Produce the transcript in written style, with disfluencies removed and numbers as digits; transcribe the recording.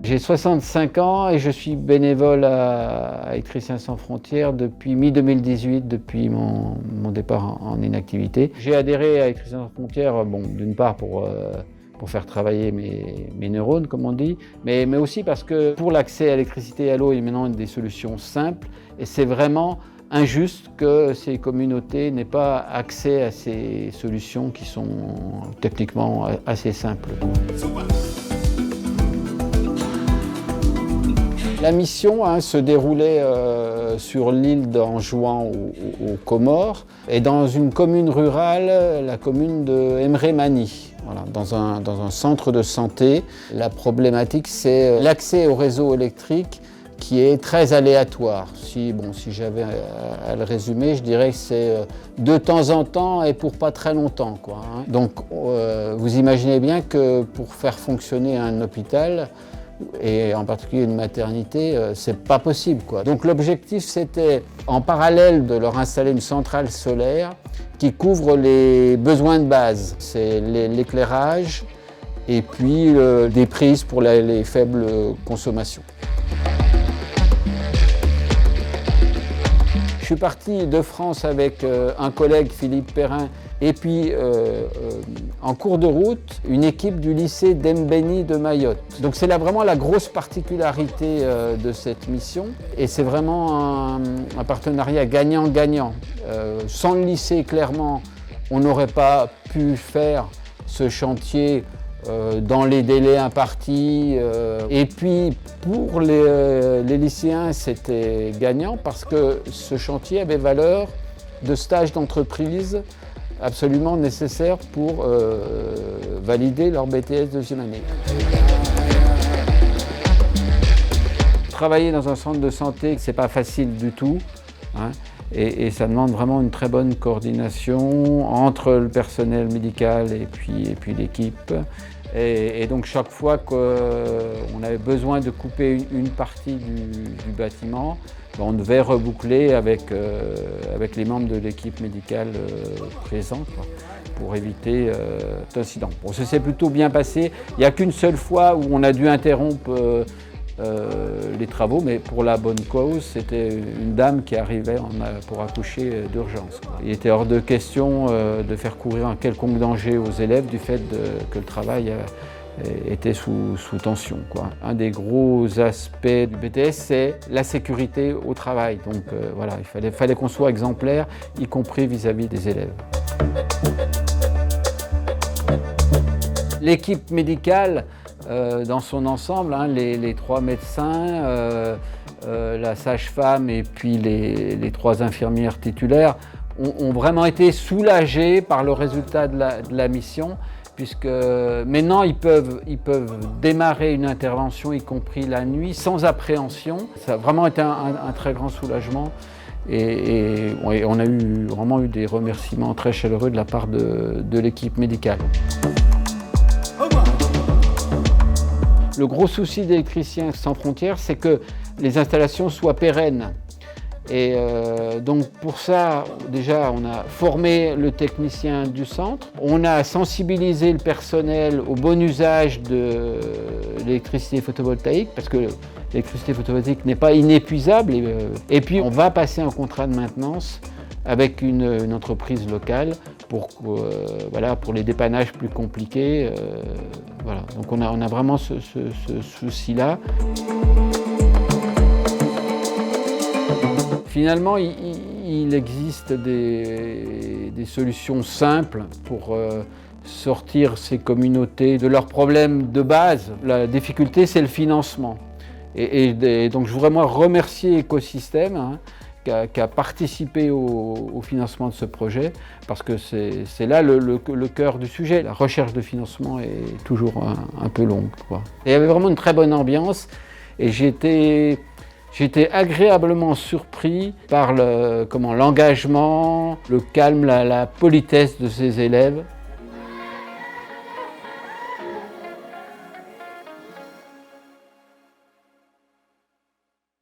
J'ai 65 ans et je suis bénévole à Électriciens sans frontières depuis mi-2018, depuis mon départ en inactivité. J'ai adhéré à Électriciens sans frontières, d'une part pour faire travailler mes neurones, comme on dit, mais aussi parce que pour l'accès à l'électricité et à l'eau, il y a maintenant des solutions simples et c'est vraiment injuste que ces communautés n'aient pas accès à ces solutions qui sont techniquement assez simples. La mission se déroulait sur l'île d'Anjouan aux Comores et dans une commune rurale, la commune de Emre Mani, voilà, dans un centre de santé. La problématique, c'est l'accès au réseau électrique qui est très aléatoire. Si j'avais à le résumer, je dirais que c'est de temps en temps et pour pas très longtemps, quoi. Donc vous imaginez bien que pour faire fonctionner un hôpital, et en particulier une maternité, c'est pas possible, quoi. Donc l'objectif, c'était en parallèle de leur installer une centrale solaire qui couvre les besoins de base. C'est l'éclairage et puis des prises pour les faibles consommations. Je suis parti de France avec un collègue, Philippe Perrin, et puis en cours de route, une équipe du lycée d'Embeni de Mayotte. Donc c'est là vraiment la grosse particularité de cette mission et c'est vraiment un partenariat gagnant-gagnant. Sans le lycée, clairement, on n'aurait pas pu faire ce chantier dans les délais impartis. Et puis pour les lycéens, c'était gagnant parce que ce chantier avait valeur de stage d'entreprise absolument nécessaire pour valider leur BTS deuxième année. Travailler dans un centre de santé, c'est pas facile du tout, et ça demande vraiment une très bonne coordination entre le personnel médical et puis l'équipe. Et donc chaque fois qu'on avait besoin de couper une partie du bâtiment, on devait reboucler avec les membres de l'équipe médicale présente pour éviter d'incident. Bon, ça s'est plutôt bien passé. Il n'y a qu'une seule fois où on a dû interrompre les travaux, mais pour la bonne cause, c'était une dame qui arrivait pour accoucher d'urgence. Il était hors de question de faire courir un quelconque danger aux élèves du fait que le travail était sous tension, quoi. Un des gros aspects du BTS, c'est la sécurité au travail. Donc voilà, il fallait qu'on soit exemplaire, y compris vis-à-vis des élèves. L'équipe médicale, dans son ensemble, les 3 médecins, la sage-femme et puis les 3 infirmières titulaires ont vraiment été soulagés par le résultat de la mission, puisque maintenant ils peuvent démarrer une intervention, y compris la nuit, sans appréhension. Ça a vraiment été un très grand soulagement et on a vraiment eu des remerciements très chaleureux de la part de l'équipe médicale. Le gros souci d'Électriciens sans frontières, c'est que les installations soient pérennes. Et donc pour ça, déjà, on a formé le technicien du centre, on a sensibilisé le personnel au bon usage de l'électricité photovoltaïque, parce que l'électricité photovoltaïque n'est pas inépuisable. Et puis on va passer un contrat de maintenance avec une entreprise locale pour les dépannages plus compliqués. Voilà. Donc on a vraiment ce souci-là. Finalement, il existe des solutions simples pour sortir ces communautés de leurs problèmes de base. La difficulté, c'est le financement. Et donc je voudrais moi remercier Écosystème, qui a participé au financement de ce projet, parce que c'est là le cœur du sujet. La recherche de financement est toujours un peu longue, quoi. Et il y avait vraiment une très bonne ambiance, et j'étais agréablement surpris par l'engagement, le calme, la politesse de ces élèves.